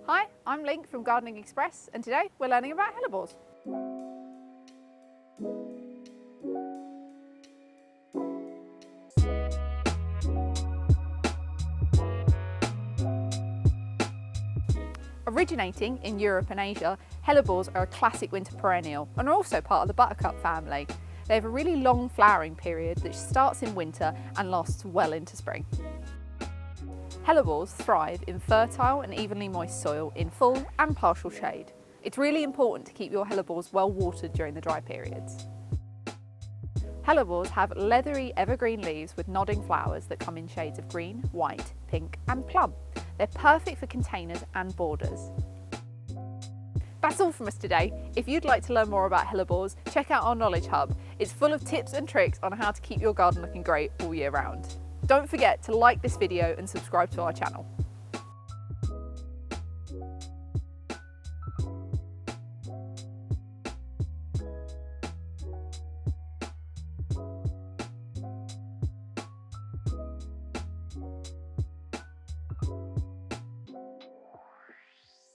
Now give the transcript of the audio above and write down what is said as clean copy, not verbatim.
Hi, I'm Link from Gardening Express, and today we're learning about hellebores. Originating in Europe and Asia, hellebores are a classic winter perennial and are also part of the buttercup family. They have a really long flowering period that starts in winter and lasts well into spring. Hellebores thrive in fertile and evenly moist soil in full and partial shade. It's really important to keep your hellebores well watered during the dry periods. Hellebores have leathery evergreen leaves with nodding flowers that come in shades of green, white, pink and plum. They're perfect for containers and borders. That's all from us today. If you'd like to learn more about hellebores, check out our Knowledge Hub. It's full of tips and tricks on how to keep your garden looking great all year round. Don't forget to like this video and subscribe to our channel.